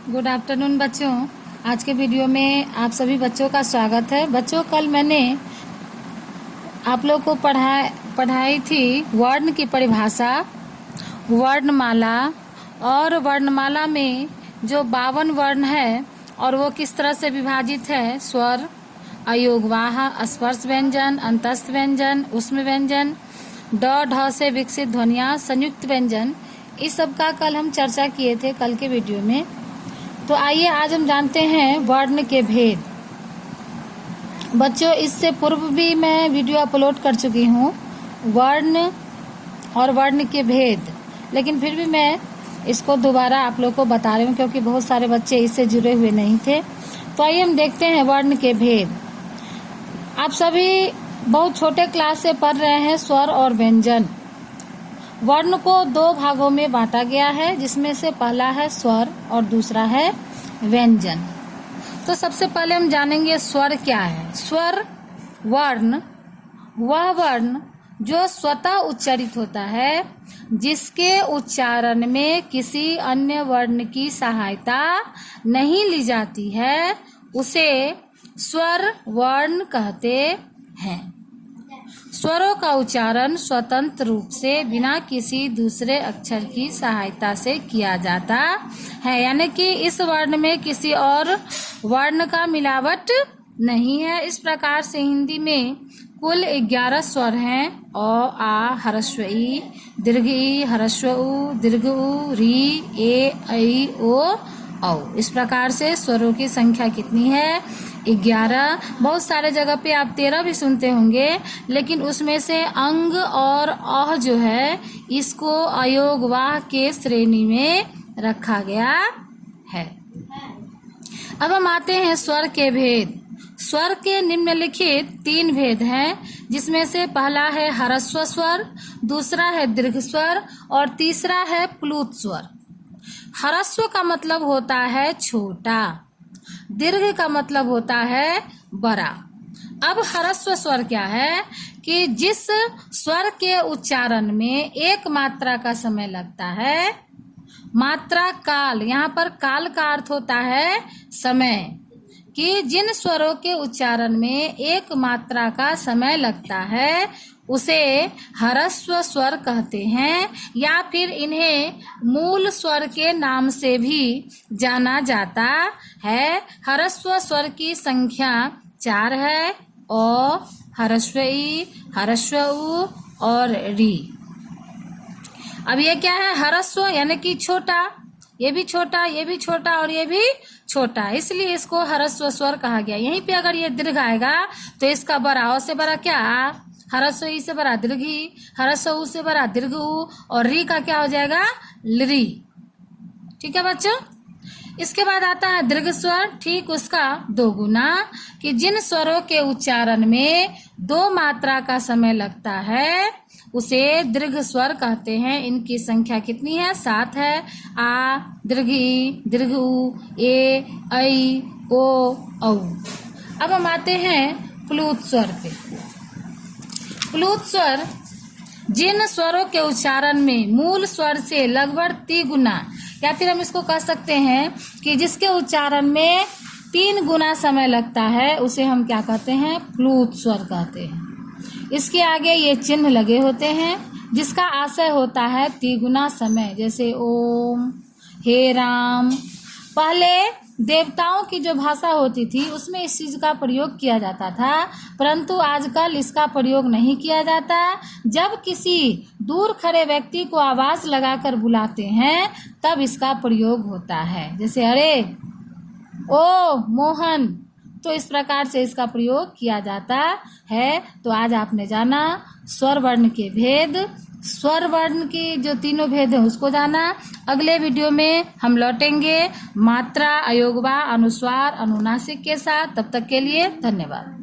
Good afternoon बच्चों। आज के वीडियो में आप सभी बच्चों का स्वागत है। बच्चों, कल मैंने आप लोग को पढ़ाई थी वर्ण की परिभाषा, वर्णमाला, और वर्णमाला में जो 52 वर्ण है और वो किस तरह से विभाजित है। स्वर, अयोगवाह, स्पर्श व्यंजन, अंतस्थ व्यंजन, ऊष्म व्यंजन, ड ढ से विकसित ध्वनियाँ, संयुक्त व्यंजन, इस सब का कल हम चर्चा किए थे कल के वीडियो में। तो आइए आज हम जानते हैं वर्ण के भेद। बच्चों, इससे पूर्व भी मैं वीडियो अपलोड कर चुकी हूँ वर्ण और वर्ण के भेद, लेकिन फिर भी मैं इसको दोबारा आप लोग को बता रही हूँ क्योंकि बहुत सारे बच्चे इससे जुड़े हुए नहीं थे। तो आइए हम देखते हैं वर्ण के भेद। आप सभी बहुत छोटे क्लास से पढ़ रहे हैं स्वर और व्यंजन। वर्ण को 2 भागों में बांटा गया है, जिसमें से पहला है स्वर और दूसरा है व्यंजन। तो सबसे पहले हम जानेंगे स्वर क्या है। स्वर वर्ण वह वर्ण जो स्वतः उच्चारित होता है, जिसके उच्चारण में किसी अन्य वर्ण की सहायता नहीं ली जाती है, उसे स्वर वर्ण कहते हैं। स्वरों का उच्चारण स्वतंत्र रूप से बिना किसी दूसरे अक्षर की सहायता से किया जाता है, यानी कि इस वर्ण में किसी और वर्ण का मिलावट नहीं है। इस प्रकार से हिंदी में कुल 11 स्वर हैं। अ, आ, ह्रस्व ई, दीर्घ ई, ह्रस्व उ, दीर्घ उ, री, ए, ऐ, ओ, औ। इस प्रकार से स्वरों की संख्या कितनी है? 11। बहुत सारे जगह पे आप 13 भी सुनते होंगे, लेकिन उसमें से अंग और अह जो है, इसको अयोगवाह के श्रेणी में रखा गया है। अब हम आते हैं स्वर के भेद। स्वर के निम्नलिखित 3 भेद हैं, जिसमें से पहला है ह्रस्व स्वर, दूसरा है दीर्घ स्वर और तीसरा है प्लुत स्वर। ह्रस्व का मतलब होता है छोटा, दीर्घ का मतलब होता है बड़ा। अब ह्रस्व स्वर क्या है कि जिस स्वर के उच्चारण में एक मात्रा का समय लगता है, मात्रा काल, यहाँ पर काल का अर्थ होता है समय, कि जिन स्वरों के उच्चारण में एक मात्रा का समय लगता है उसे ह्रस्व स्वर कहते हैं, या फिर इन्हें मूल स्वर के नाम से भी जाना जाता है। ह्रस्व स्वर की संख्या 4 है। अ, ह्रस्व ई, ह्रस्व उ और री। अब ये क्या है? ह्रस्व यानी कि छोटा, ये भी छोटा, ये भी छोटा और ये भी छोटा, इसलिए इसको ह्रस्व स्वर कहा गया। यहीं पे अगर ये दीर्घ आएगा तो इसका बड़ा अ से बड़ा क्या? ह्रस्व ई से बड़ा दीर्घ ई, ह्रस्व उ से बड़ा दीर्घ उ और री का क्या हो जाएगा? ली। ठीक है बच्चों। इसके बाद आता है दीर्घ स्वर, ठीक उसका 2 गुना, कि जिन स्वरों के उच्चारण में 2 मात्रा का समय लगता है उसे दीर्घ स्वर कहते हैं। इनकी संख्या कितनी है? 7 है। आ, दीर्घ ई, दीर्घ उ, ए, ऐ, ओ, औ। अब हम आते हैं प्लुत स्वर पे। प्लुत स्वर जिन स्वरों के उच्चारण में मूल स्वर से लगभग 3 गुना, या फिर हम इसको कह सकते हैं कि जिसके उच्चारण में 3 गुना समय लगता है, उसे हम क्या कहते हैं? प्लुत स्वर कहते हैं। इसके आगे ये चिन्ह लगे होते हैं, जिसका आशय होता है 3 गुना समय, जैसे ओम, हे राम। पहले देवताओं की जो भाषा होती थी उसमें इस चीज का प्रयोग किया जाता था, परंतु आजकल इसका प्रयोग नहीं किया जाता। जब किसी दूर खड़े व्यक्ति को आवाज लगाकर बुलाते हैं तब इसका प्रयोग होता है, जैसे अरे ओ मोहन। तो इस प्रकार से इसका प्रयोग किया जाता है। तो आज आपने जाना स्वर वर्ण के भेद, स्वर वर्ण की जो 3 भेद है उसको जाना। अगले वीडियो में हम लौटेंगे मात्रा, अयोगवाह, अनुस्वार, अनुनासिक के साथ। तब तक के लिए धन्यवाद।